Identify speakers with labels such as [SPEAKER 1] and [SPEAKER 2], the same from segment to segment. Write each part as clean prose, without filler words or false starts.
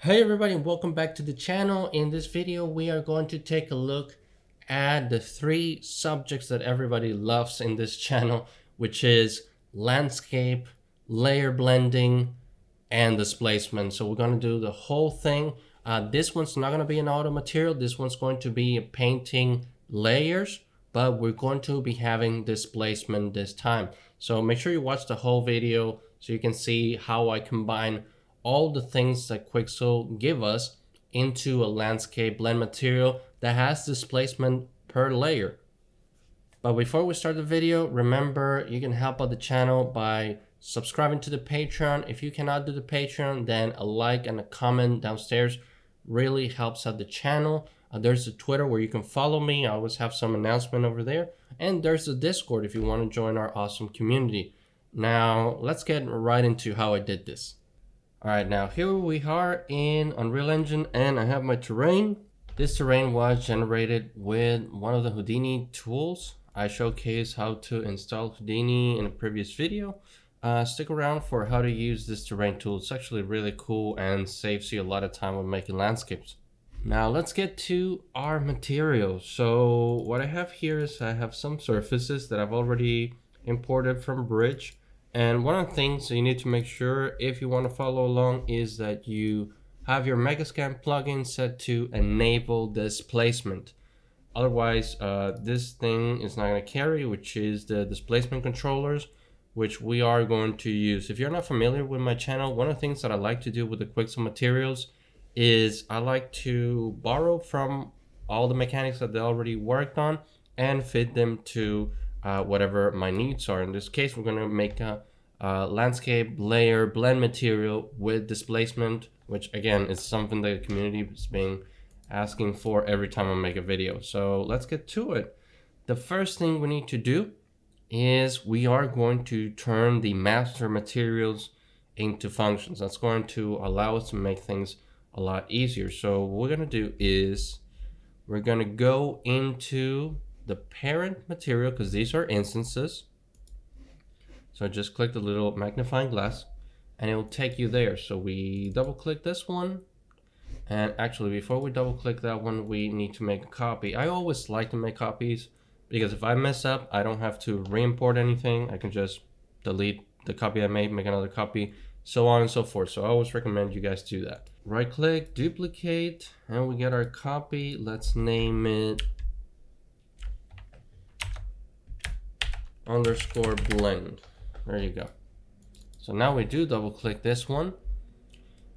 [SPEAKER 1] Hey everybody, welcome back to the channel. In this video we are going to take a look at the three subjects that everybody loves in this channel, which is landscape, layer blending, and displacement. So we're going to do the whole thing. This one's not going to be an auto material. This one's going to be painting layers, but we're going to be having displacement this time. So make sure you watch the whole video so you can see how I combine all the things that Quixel give us into a landscape blend material that has displacement per layer. But before we start the video, remember you can help out the channel by subscribing to the Patreon. If you cannot do the Patreon, then a like and a comment downstairs really helps out the channel. There's a Twitter where you can follow me. I always have some announcement over there. And there's the Discord if you want to join our awesome community. Now, let's get right into how I did this. Alright, now here we are in Unreal Engine and I have my terrain. This terrain was generated with one of the Houdini tools. I showcased how to install Houdini in a previous video. Stick around for how to use this terrain tool. It's actually really cool and saves you a lot of time when making landscapes. Now let's get to our materials. So what I have here is I have some surfaces that I've already imported from Bridge. And one of the things you need to make sure if you want to follow along is that you have your Megascan plugin set to enable displacement. Otherwise, this thing is not going to carry, which is the displacement controllers, which we are going to use. If you're not familiar with my channel, one of the things that I like to do with the Quixel Materials is I like to borrow from all the mechanics that they already worked on and fit them to whatever my needs are. In this case, we're going to make a landscape layer blend material with displacement, which again is something that the community has been asking for every time I make a video. So let's get to it. The first thing we need to do is we are going to turn the master materials into functions. That's going to allow us to make things a lot easier. So what we're going to do is we're going to go into the parent material, because these are instances. So just click the little magnifying glass and it will take you there. So we double click this one, and actually before we double click that one, we need to make a copy. I always like to make copies because if I mess up, I don't have to re-import anything. I can just delete the copy I made, make another copy, so on and so forth. So I always recommend you guys do that. Right click, duplicate, and we get our copy. Let's name it underscore blend. There you go. So now we do double click this one,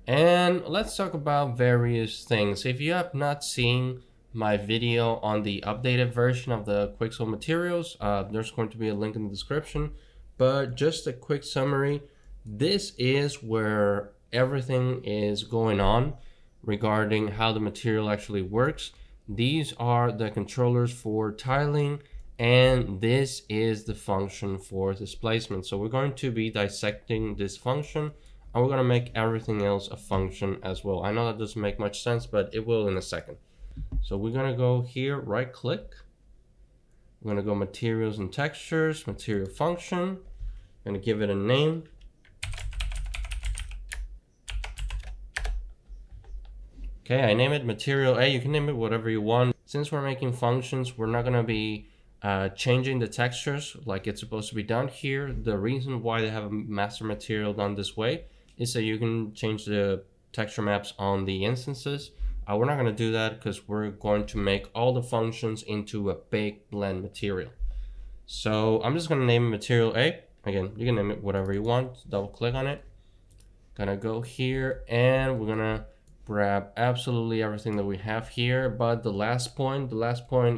[SPEAKER 1] and let's talk about various things. If you have not seen my video on the updated version of the Quixel Materials, there's going to be a link in the description, but just a quick summary. This is where everything is going on regarding how the material actually works. These are the controllers for tiling, and this is the function for displacement. So we're going to be dissecting this function, and we're going to make everything else a function as well. I know that doesn't make much sense, but it will in a second. So we're going to go here, right click. We're going to go materials and textures, material function. I'm going to give it a name. Okay, I name it material A. You can name it whatever you want. Since we're making functions, we're not going to be changing the textures like it's supposed to be done here. The reason why they have a master material done this way is that you can change the texture maps on the instances. We're not going to do that because we're going to make all the functions into a big blend material. So I'm just going to name it material A. Again, you can name it whatever you want. Double click on it. Gonna go here and we're gonna grab absolutely everything that we have here, but the last point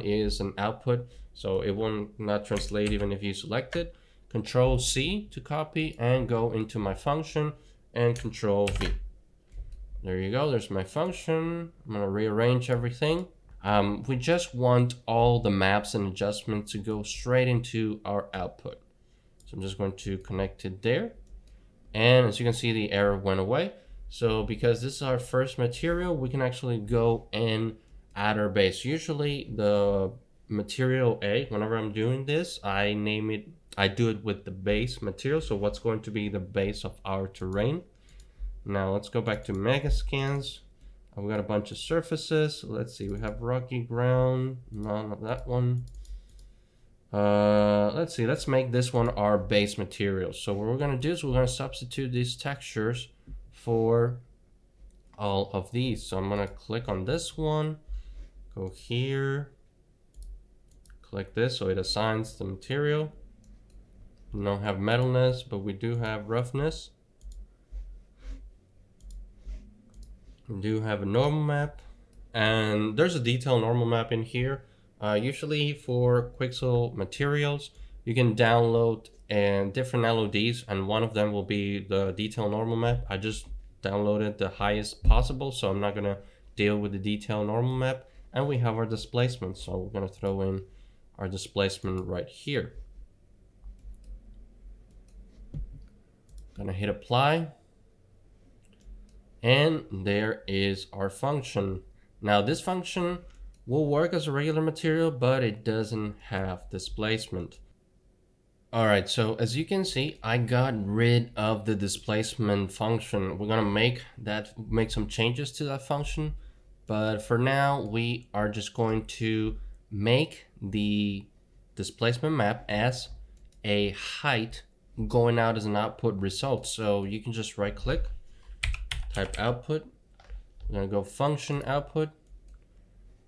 [SPEAKER 1] is an output, so it will not translate even if you select it. Control C to copy and go into my function, and Control V. There you go, there's my function. I'm gonna rearrange everything. We just want all the maps and adjustments to go straight into our output. So I'm just going to connect it there. And as you can see, the error went away. So because this is our first material, we can actually go and add our base. Usually the material A, whenever I'm doing this, I do it with the base material. So what's going to be the base of our terrain. Now let's go back to Megascans. We got a bunch of surfaces. Let's see, we have rocky ground, none of that one. Let's see, let's make this one our base material. So what we're gonna do is we're gonna substitute these textures for all of these. So I'm gonna click on this one, go here, click this so it assigns the material. We don't have metalness, but we do have roughness. We do have a normal map, and there's a detailed normal map in here. Usually for Quixel Materials, you can download different LODs, and one of them will be the detailed normal map. I just downloaded the highest possible, so I'm not gonna deal with the detailed normal map. And we have our displacement, so we're gonna throw in our displacement right here. Gonna hit apply, and there is our function. Now this function will work as a regular material, but it doesn't have displacement. All right, so as you can see, I got rid of the displacement function. We're gonna make some changes to that function, but for now we are just going to make the displacement map as a height going out as an output result. So you can just right click, type output. We're gonna go function output,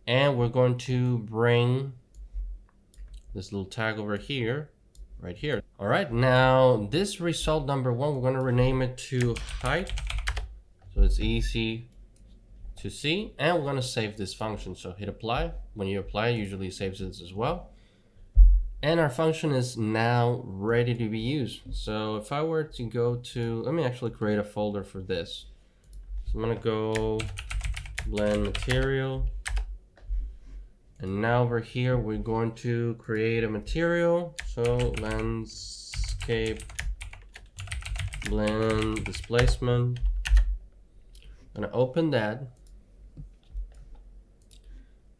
[SPEAKER 1] and we're going to bring this little tag over here, right here. All right, now this result number one, we're gonna rename it to height, so it's easy to see, and we're gonna save this function. So hit apply. When you apply, it usually saves it as well. And our function is now ready to be used. So if I were to go to, let me actually create a folder for this. So I'm gonna go blend material. And now over here, we're going to create a material. So landscape blend displacement. I'm gonna open that.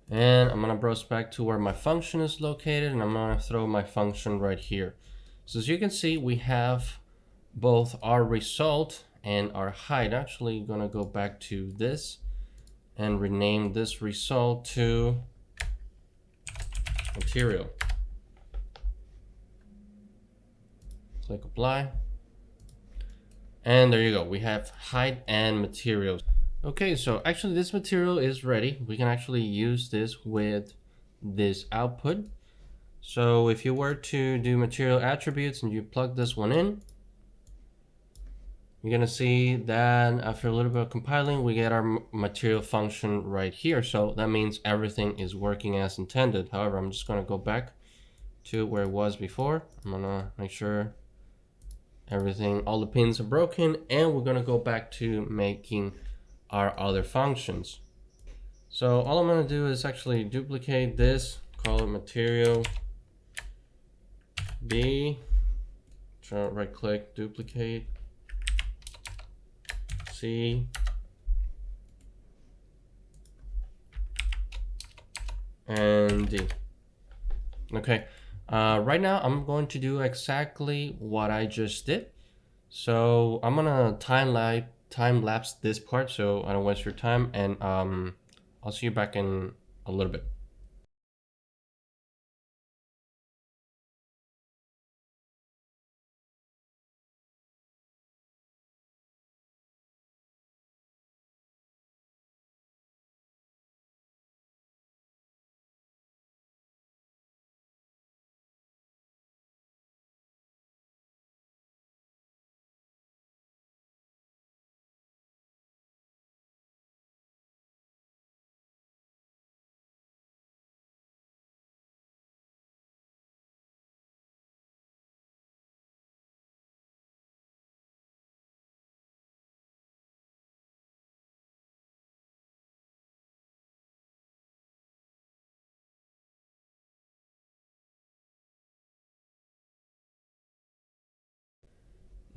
[SPEAKER 1] And I'm gonna browse back to where my function is located, and I'm gonna throw my function right here. So as you can see, we have both our result and our height. Actually gonna go back to this and rename this result to material. Click apply. And there you go, we have height and materials. Okay, so actually this material is ready. We can actually use this with this output. So if you were to do material attributes and you plug this one in, you're gonna see that after a little bit of compiling, we get our material function right here. So that means everything is working as intended. However, I'm just gonna go back to where it was before. I'm gonna make sure everything, all the pins are broken, and we're gonna go back to making our other functions. So all I'm going to do is actually duplicate this, call it material B, right click, duplicate, C, and D. Okay, right now I'm going to do exactly what I just did. So I'm gonna time lapse this part so I don't waste your time, and I'll see you back in a little bit.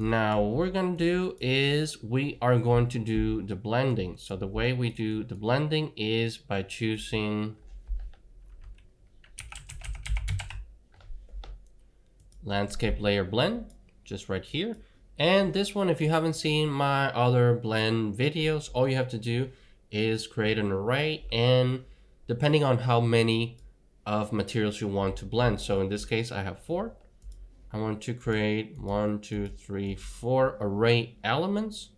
[SPEAKER 1] Now what we're going to do is we are going to do the blending. So the way we do the blending is by choosing landscape layer blend, just right here. And this one, if you haven't seen my other blend videos, all you have to do is create an array, and depending on how many of materials you want to blend. So in this case, I have 4. I want to create 1, 2, 3, 4 array elements.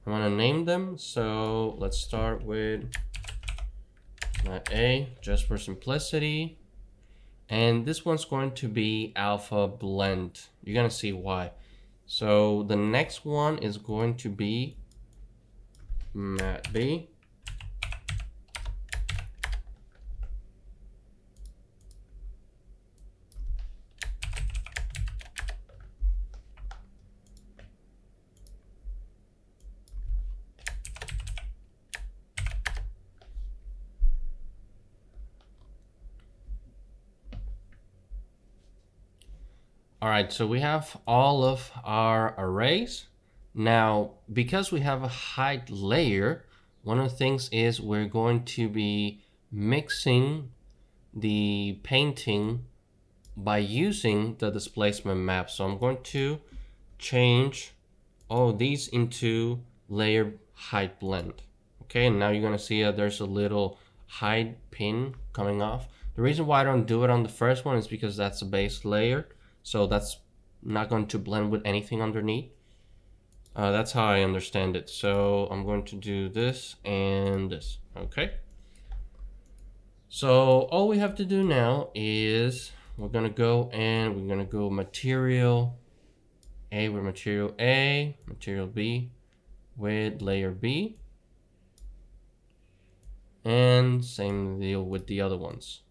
[SPEAKER 1] I want to name them. So let's start with A, just for simplicity. And this one's going to be alpha blend. You're going to see why. So the next one is going to be mat B. All right, so we have all of our arrays. Now, because we have a height layer, one of the things is we're going to be mixing the painting by using the displacement map. So I'm going to change all these into layer height blend. Okay, and now you're gonna see that there's a little height pin coming off. The reason why I don't do it on the first one is because that's a base layer. So that's not going to blend with anything underneath. That's how I understand it. So I'm going to do this and this, okay? So all we have to do now is we're gonna go material A with material A, material B with layer B, and same deal with the other ones.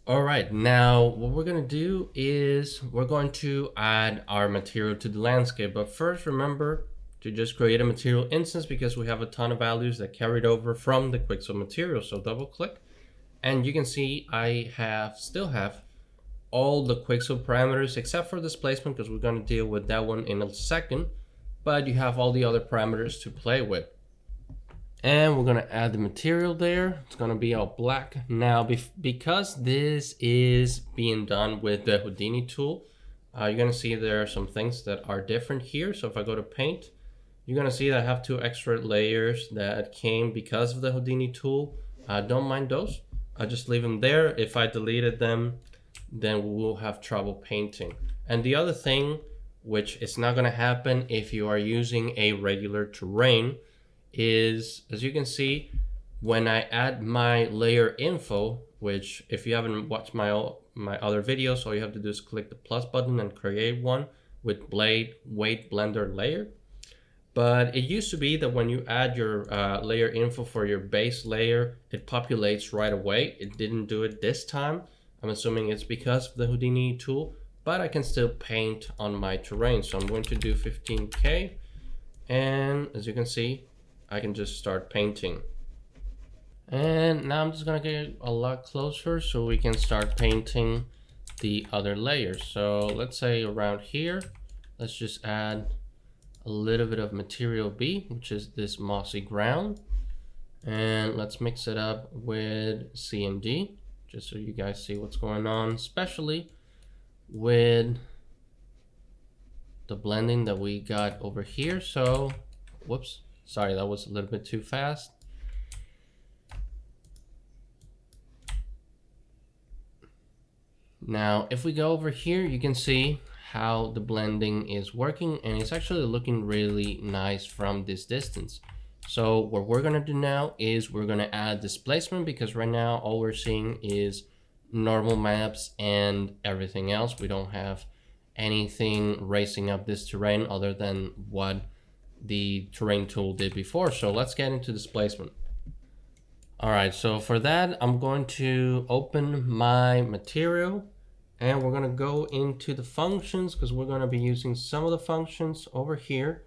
[SPEAKER 1] All right, now what we're gonna do is we're going to add our material to the landscape. But first, remember to just create a material instance because we have a ton of values that carried over from the Quixel Materials. So double click, and you can see I still have all the Quixel parameters except for displacement because we're gonna deal with that one in a second. But you have all the other parameters to play with. And we're gonna add the material there. It's gonna be all black. Now, because this is being done with the Houdini tool, you're gonna see there are some things that are different here. So if I go to paint, you're gonna see that I have 2 extra layers that came because of the Houdini tool. Don't mind those. I'll just leave them there. If I deleted them, then we will have trouble painting. And the other thing, which is not gonna happen if you are using a regular terrain, is, as you can see, when I add my layer info, which if you haven't watched my other videos, all you have to do is click the plus button and create one with blade weight blender layer. But it used to be that when you add your layer info for your base layer, it populates right away. It didn't do it this time. I'm assuming it's because of the Houdini tool, but I can still paint on my terrain. So I'm going to do 15K, and as you can see, I can just start painting. And now I'm just gonna get a lot closer so we can start painting the other layers. So let's say around here, let's just add a little bit of material B, which is this mossy ground. And let's mix it up with C and D, just so you guys see what's going on, especially with the blending that we got over here. So, whoops. Sorry, that was a little bit too fast. Now, if we go over here, you can see how the blending is working, and it's actually looking really nice from this distance. So what we're gonna do now is we're gonna add displacement, because right now all we're seeing is normal maps and everything else. We don't have anything racing up this terrain other than what the terrain tool did before. So let's get into displacement. All right, so for that, I'm going to open my material, And we're going to go into the functions because we're going to be using some of the functions over here.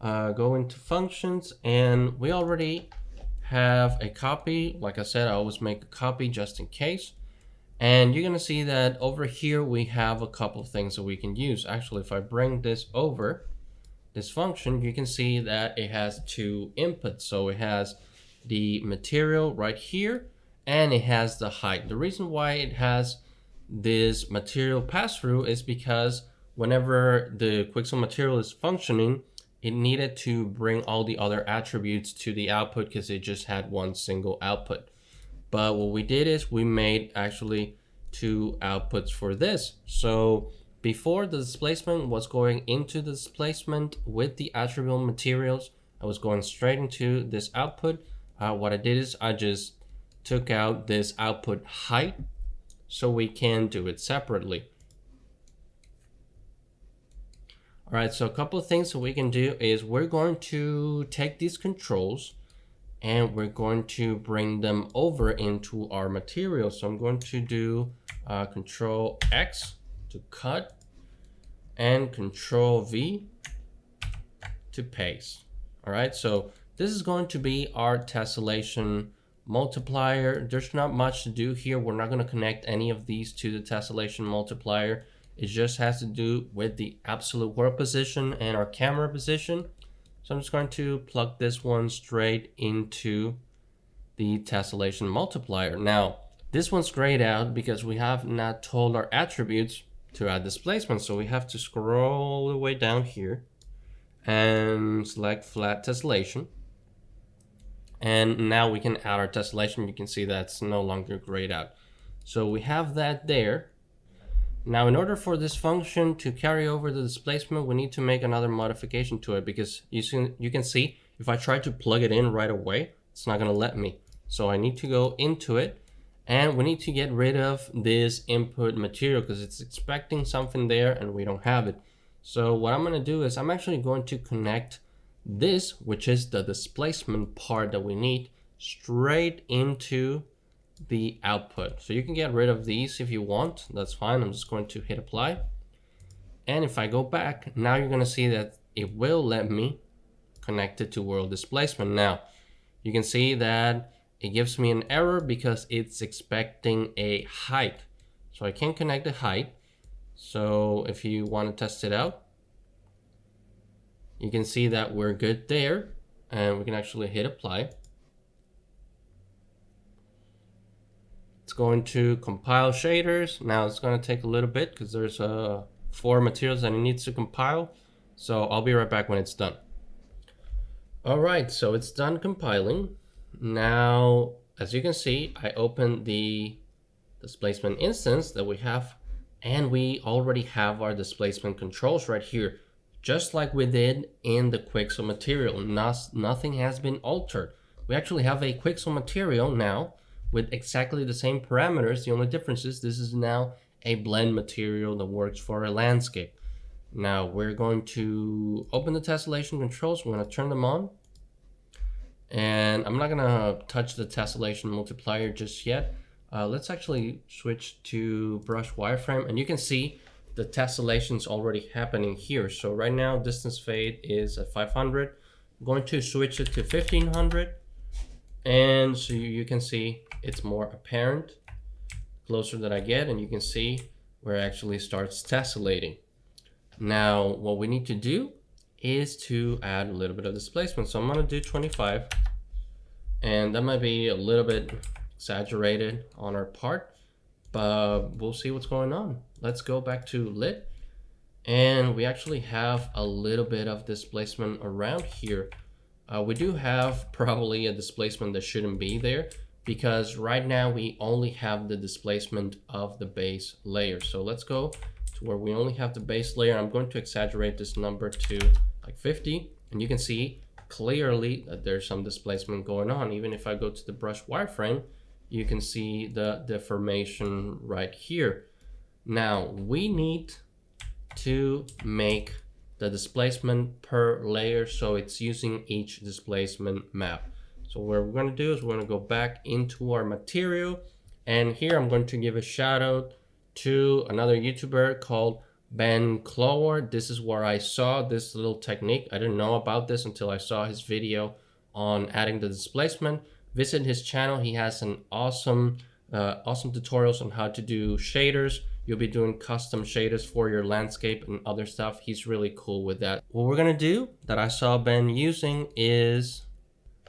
[SPEAKER 1] Go into functions, and we already have a copy. Like I said, I always make a copy just in case. And you're going to see that over here we have a couple of things that we can use. Actually, if I bring this over, this function, you can see that it has two inputs. So it has the material right here, and it has the height. The reason why it has this material pass-through is because whenever the Quixel material is functioning, it needed to bring all the other attributes to the output because it just had one single output. But what we did is we made actually two outputs for this. So before, the displacement was going into the displacement with the attribute materials. I was going straight into this output. What I did is I just took out this output height so we can do it separately. All right, so a couple of things that we can do is we're going to take these controls and we're going to bring them over into our material. So I'm going to do Control X to cut and Control V to paste. All right, so this is going to be our tessellation multiplier. There's not much to do here. We're not going to connect any of these to the tessellation multiplier. It just has to do with the absolute world position and our camera position. So I'm just going to plug this one straight into the tessellation multiplier. Now, this one's grayed out because we have not told our attributes to add displacement. So we have to scroll all the way down here and select flat tessellation. And now we can add our tessellation. You can see that's no longer grayed out. So we have that there. Now, in order for this function to carry over the displacement, we need to make another modification to it because you can see if I try to plug it in right away, it's not going to let me. So I need to go into it, and we need to get rid of this input material because it's expecting something there and we don't have it. So what I'm going to do is I'm actually going to connect this, which is the displacement part that we need, straight into the output. So you can get rid of these if you want, that's fine. I'm just going to hit apply, and if I go back, now you're going to see that it will let me connect it to world displacement. Now you can see that it gives me an error because it's expecting a height, so I can't connect the height. So if you want to test it out, you can see that we're good there, and we can actually hit apply. It's going to compile shaders. Now it's going to take a little bit because there's 4 materials that it needs to compile. So I'll be right back when it's done. All right, so it's done compiling. Now, as you can see, I opened the displacement instance that we have, and we already have our displacement controls right here, just like we did in the Quixel material. Nothing has been altered. We actually have a Quixel material now with exactly the same parameters. The only difference is this is now a blend material that works for a landscape. Now we're going to open the tessellation controls. We're going to turn them on, and I'm not going to touch the tessellation multiplier just yet. Let's actually switch to brush wireframe, and you can see the tessellation is already happening here. So right now distance fade is at 500. I'm going to switch it to 1500, and so you can see it's more apparent closer that I get, and you can see where it actually starts tessellating. Now what we need to do is to add a little bit of displacement. So I'm going to do 25, and that might be a little bit exaggerated on our part, but we'll see what's going on. Let's go back to lit, and we actually have a little bit of displacement around here. We do have probably a displacement that shouldn't be there because right now we only have the displacement of the base layer. So let's go to where we only have the base layer. I'm going to exaggerate this number to like 50, and you can see clearly that there's some displacement going on. Even if I go to the brush wireframe, you can see the deformation right here. Now we need to make the displacement per layer so it's using each displacement map. So what we're going to do is we're going to go back into our material, and here I'm going to give a shout out to another YouTuber called Ben Clower. This is where I saw this little technique. I didn't know about this until I saw his video on adding the displacement. Visit his channel. He has an awesome tutorials on how to do shaders. You'll be doing custom shaders for your landscape and other stuff. He's really cool with that. What we're gonna do that I saw Ben using is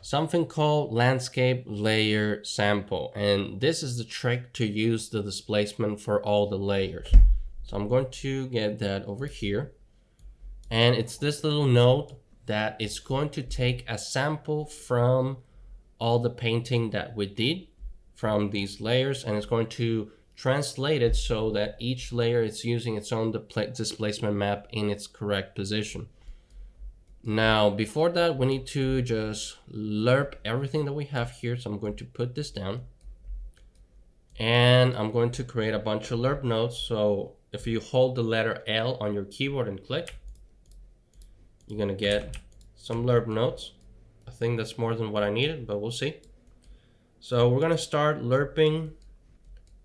[SPEAKER 1] something called landscape layer sample. And this is the trick to use the displacement for all the layers. So I'm going to get that over here. And it's this little node that is going to take a sample from all the painting that we did from these layers, and it's going to translate it so that each layer is using its own displacement map in its correct position. Now, before that, we need to just lerp everything that we have here. So I'm going to put this down and I'm going to create a bunch of lerp nodes. So if you hold the letter L on your keyboard and click, you're going to get some lerp nodes. I think that's more than what I needed, but we'll see. So we're going to start lerping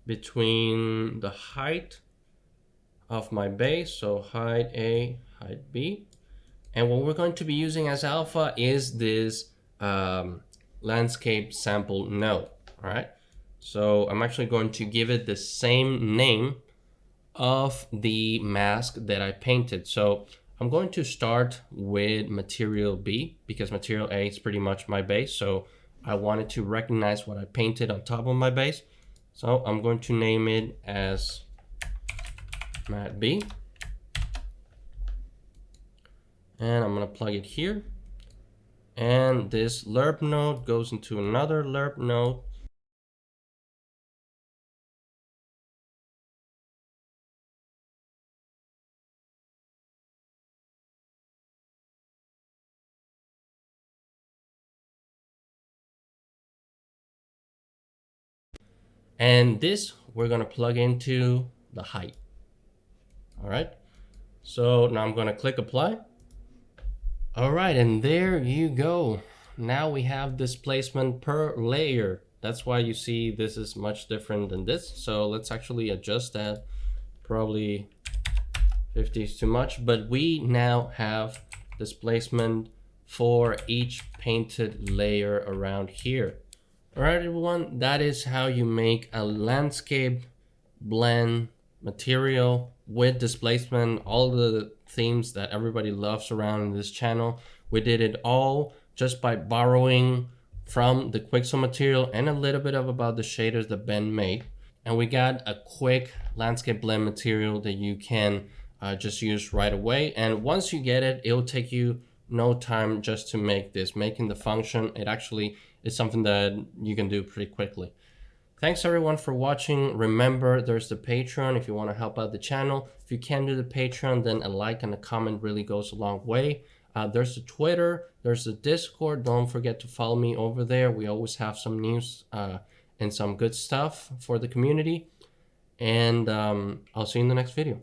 [SPEAKER 1] between the height of my base. So height A, height B. And what we're going to be using as alpha is this landscape sample node. All right. So I'm actually going to give it the same name of the mask that I painted. So I'm going to start with material B because material A is pretty much my base. So I wanted to recognize what I painted on top of my base. So I'm going to name it as mat B. And I'm going to plug it here. And this lerp node goes into another lerp node. And this we're going to plug into the height. All right. So now I'm going to click apply. All right, and there you go. Now we have displacement per layer. That's why you see this is much different than this. So let's actually adjust that. Probably 50 is too much, but we now have displacement for each painted layer around here. All right, everyone, that is how you make a landscape blend material with displacement, all the themes that everybody loves around this channel. We did it all just by borrowing from the Quixel material and a little bit of about the shaders that Ben made. And we got a quick landscape blend material that you can just use right away. And once you get it, it'll take you no time just to make this. Making the function, it actually is something that you can do pretty quickly. Thanks everyone for watching. Remember, there's the Patreon if you want to help out the channel. If you can't do the Patreon, then a like and a comment really goes a long way. There's the Twitter, there's the Discord. Don't forget to follow me over there. We always have some news and some good stuff for the community. And I'll see you in the next video.